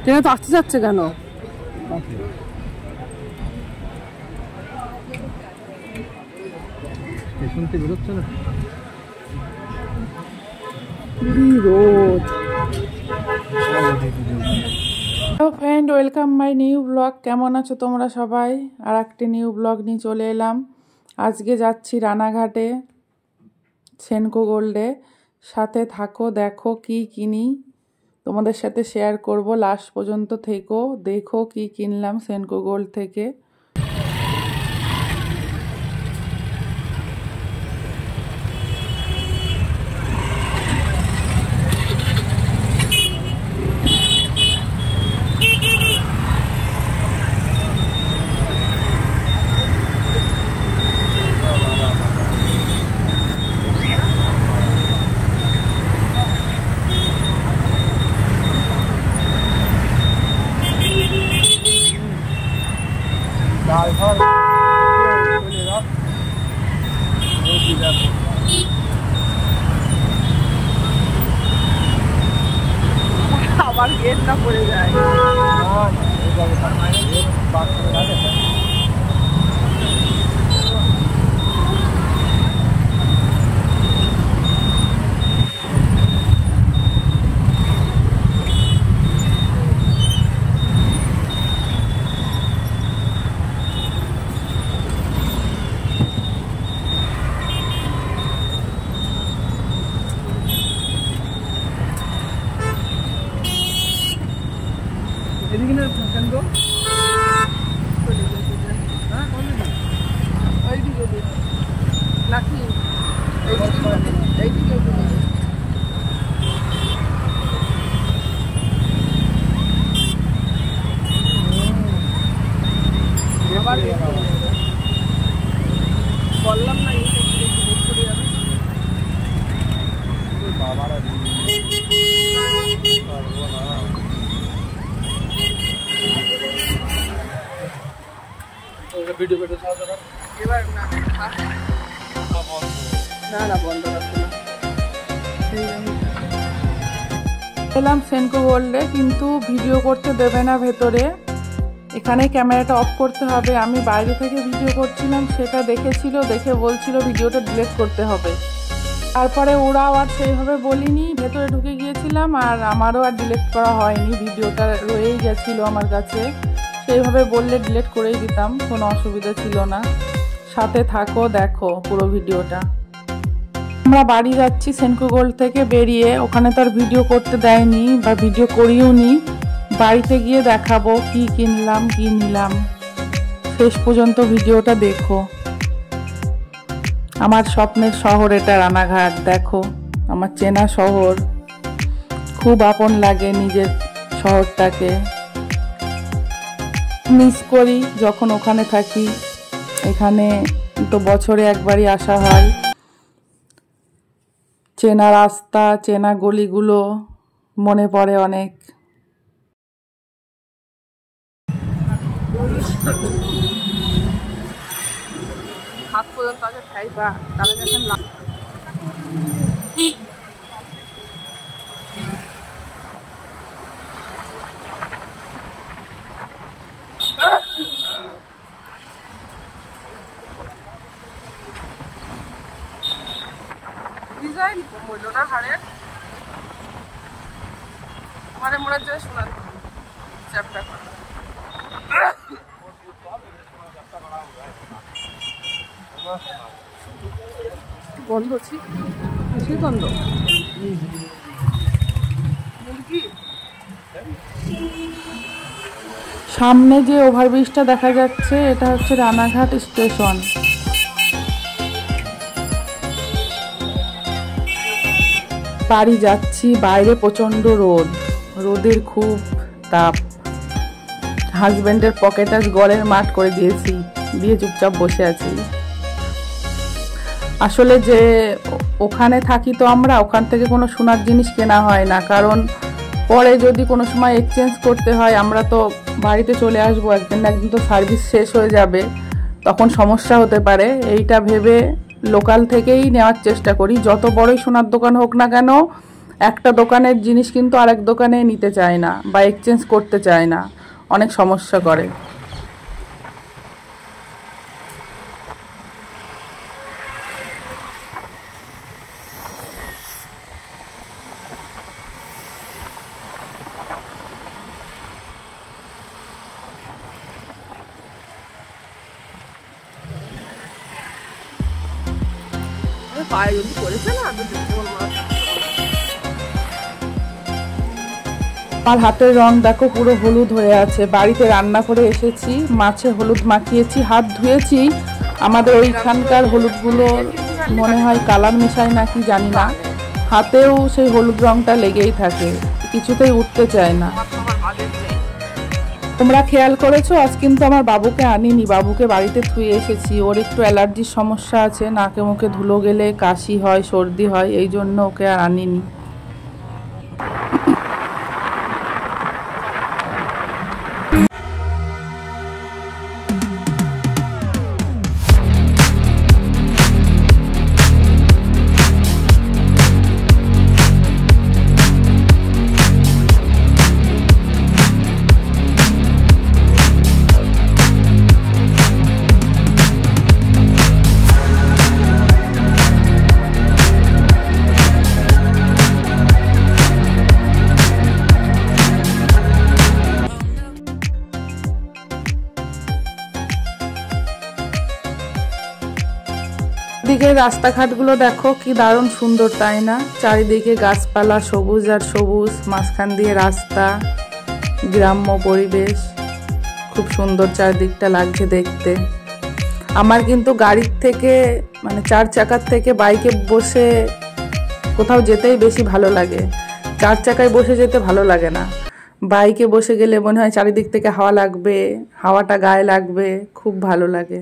ট্রেনে তো আসতে যাচ্ছে কেন? বেরোচ্ছে না রোদ। Hello friend, welcome my new blog. কেমন আছো তোমরা সবাই? আর একটি নিউ ব্লগ নিয়ে চলে এলাম। আজকে যাচ্ছি রানাঘাটে সেনকো গোল্ডে। সাথে থাকো, দেখো কি কিনি, তোমাদের সাথে শেয়ার করব। লাস্ট পর্যন্ত থেকো, দেখো কি কিনলাম সেনকো গোল্ড থেকে। আবার গেট না পড়ে যায়। এদিকে না থাকেন তো, এইদিকে নাকি এইদিকে বললাম না বাবারা ভিডিও করতে এবার না বন্ধ রাখতে না। এলাম সেনকো গোল্ডে, কিন্তু ভিডিও করতে দেবে না ভেতরে। এখানে ক্যামেরাটা অফ করতে হবে। আমি বাইরে থেকে ভিডিও করছিলাম, সেটা দেখেছিল, দেখে বলছিল ভিডিওটা ডিলিট করতে হবে। তারপরে ওরাও আর সেইভাবে বলিনি, ভেতরে ঢুকে গিয়েছিলাম আর আমারও আর ডিলিট করা হয়নি। ভিডিওটা রয়েই গেছিলো আমার কাছে। সেইভাবে বললে ডিলিট করেই দিতাম, কোনো অসুবিধা ছিল না। সাথে থাকো, দেখো পুরো ভিডিওটা। আমরা বাড়ি যাচ্ছি সেনকো গোল্ড থেকে বেরিয়ে। ওখানে তো আর ভিডিও করতে দেয়নি বা ভিডিও করিও নি। বাড়িতে গিয়ে দেখাবো কি কিনলাম কি নিলাম। শেষ পর্যন্ত ভিডিওটা দেখো। আমার স্বপ্নের শহর এটা রানাঘাট। দেখো আমার চেনা শহর, খুব আপন লাগে নিজের শহরটাকে। মিস করি যখন ওখানে থাকি। এখানে তো বছরে একবারই আসা হয়। চেনা রাস্তা, চেনা গলিগুলো মনে পড়ে অনেক। হাত পর্যন্ত আগে খাইবা, তাহলে যখন ডিজাইন বললো না হাড়ের ঘরে মনে যায় শোনার চ্যাপটা করা গন্ধ ছিল, কিসের গন্ধ? সামনে যে ওভারব্রিজটা দেখা যাচ্ছে এটা হচ্ছে রানাঘাট স্টেশন। বাড়ি যাচ্ছি, বাইরে প্রচন্ড রোদ, রোদের খুব তাপ। হাজবেন্ডের পকেট আজ গড়ের মাঠ করে দিয়েছি, দিয়ে চুপচাপ বসে আছি। আসলে যে ওখানে থাকি তো আমরা, ওখান থেকে কোনো সোনার জিনিস কেনা হয় না, কারণ পরে যদি কোনো সময় এক্সচেঞ্জ করতে হয় আমরা তো বাড়িতে চলে আসবো, একদিন না একদিন তো সার্ভিস শেষ হয়ে যাবে, তখন সমস্যা হতে পারে। এইটা ভেবে লোকাল থেকেই নেওয়ার চেষ্টা করি। যত বড়ই সোনার দোকান হোক না কেন, একটা দোকানের জিনিস কিন্তু আরেক দোকানে নিতে চায় না বা এক্সচেঞ্জ করতে চায় না, অনেক সমস্যা করে। পায়ে যদি করেছে না তো তোমার মা আমার হাতের রং দেখো পুরো হলুদ হয়ে আছে। বাড়িতে রান্না করে এসেছি, মাছে হলুদ মাখিয়েছি, হাত ধুয়েছি। আমাদের ওইখানকার হলুদগুলো মনে হয় কালার মেশায় নাকি জানি না, হাতেও সেই হলুদ রংটা লেগেই থাকে, কিছুতেই উঠতে চায় না। তোমরা খেয়াল করেছো আজ কিন্তু আমার বাবুকে আনিনি, বাবুকে বাড়িতে থুয়ে এসেছি। ওর একটু অ্যালার্জির সমস্যা আছে, নাকে মুখে ধুলো গেলে কাশি হয়, সর্দি হয়, এই জন্য ওকে আর আনিনি। দিকে রাস্তাঘাটগুলো দেখো কি দারুণ সুন্দর, তাই না? চারিদিকে গাছপালা, সবুজ আর সবুজ, মাঝখান দিয়ে রাস্তা, গ্রাম্য পরিবেশ, খুব সুন্দর চারদিকটা লাগছে দেখতে। আমার কিন্তু গাড়ির থেকে মানে 4 চাকার থেকে বাইকে বসে কোথাও যেতেই বেশি ভালো লাগে। 4 চাকায় বসে যেতে ভালো লাগে না, বাইকে বসে গেলে মনে হয় চারিদিক থেকে হাওয়া লাগবে, হাওয়াটা গায়ে লাগবে, খুব ভালো লাগে।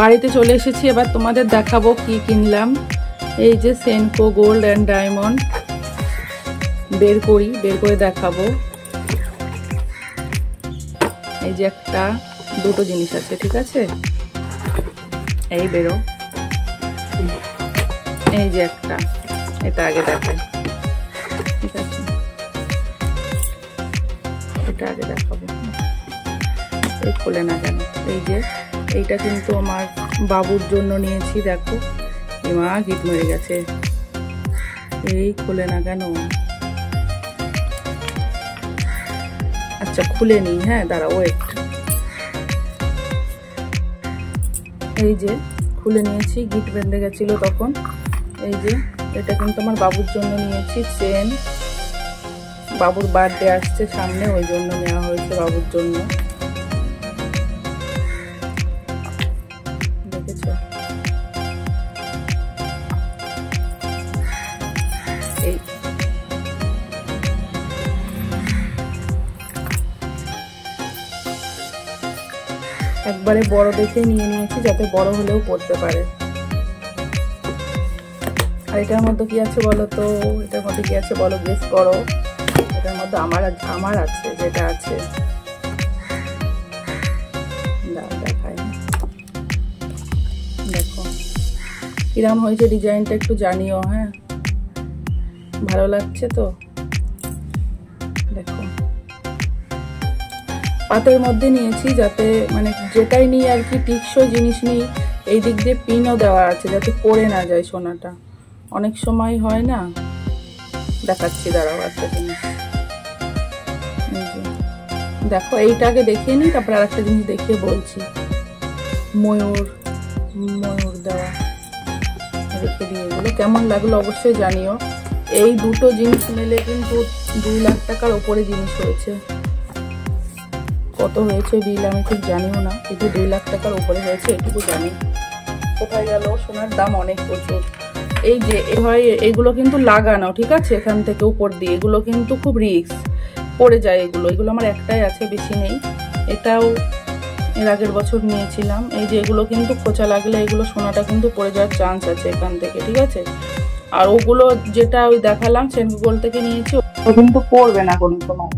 বাড়িতে চলে এসেছি, এবার তোমাদের দেখাবো কি কিনলাম। এই যে সেনকো গোল্ড অ্যান্ড ডায়মন্ড বের করে দেখাবো। এই যে একটা দুটো জিনিস আছে, ঠিক আছে? এই বেরো, এই যে একটা, এটা আগে দেখাই, ঠিক আছে? এটা আগে দেখাবো, এই খোলে না কেন? এই যে এইটা কিন্তু আমার বাবুর জন্য নিয়েছি, দেখো মা গিট মেরে গেছে, এই খোলে না কেন? আচ্ছা খুলে নি, হ্যাঁ দাঁড়া, ওয়েট। এই যে খুলে নিয়েছি, গিট বেঁধে গেছিল তখন। এই যে এটা কিন্তু আমার বাবুর জন্য নিয়েছি, চেন। বাবুর বার্থডে আসছে সামনে, ওই জন্য নেওয়া হয়েছে বাবুর জন্য। একবারে বড় দেখে নিয়ে নিয়েছি, যাতে বড় হলেও পড়তে পারে। আর এটার মধ্যে কি আছে বলো তো? এটার মধ্যে কি আছে বলো, গেস করো। এটার মধ্যে আমার আছে, যেটা আছে দেখাই, দেখো কিরম হয়েছে ডিজাইনটা, একটু জানিও। হ্যাঁ ভালো লাগছে তো? দেখো পাতের মধ্যে নিয়েছি, যাতে মানে যেটাই নিই আর কি টিকসই জিনিস নিই। এই দিক দিয়ে পিনও দেওয়া আছে, যাতে পড়ে না যায় সোনাটা। অনেক সময় হয় না, দেখাচ্ছি দাঁড়াও একটা জিনিস। দেখো এইটাকে দেখিয়ে নিই, তারপর আর একটা জিনিস দেখিয়ে বলছি। ময়ূর দেওয়া রেখে দিয়ে, এগুলো কেমন লাগলো অবশ্যই জানিও। এই দুটো জিনিস নিলে কিন্তু 2 লাখ টাকার ওপরে জিনিস হয়েছে। কত হয়েছে বিল আমি ঠিক জানিও না, কিন্তু 2 লাখ টাকার উপরে হয়েছে এটুকু জানি। কোথায় গেল? সোনার দাম অনেক প্রচুর। এই যে এগুলো কিন্তু লাগানো, ঠিক আছে? এখান থেকে উপর দিয়ে, এগুলো কিন্তু খুব রিস্ক, পড়ে যায় এগুলো। আমার একটাই আছে, বেশি নেই। এটাও এর আগের বছর নিয়েছিলাম। এই যে এগুলো কিন্তু খোঁচা লাগলে এগুলো সোনাটা কিন্তু পড়ে যাওয়ার চান্স আছে এখান থেকে, ঠিক আছে? আর ওগুলো যেটা ওই দেখালাম সেনকো গোল্ড থেকে নিয়েছি, ও কিন্তু পরবে না কোনো সময়।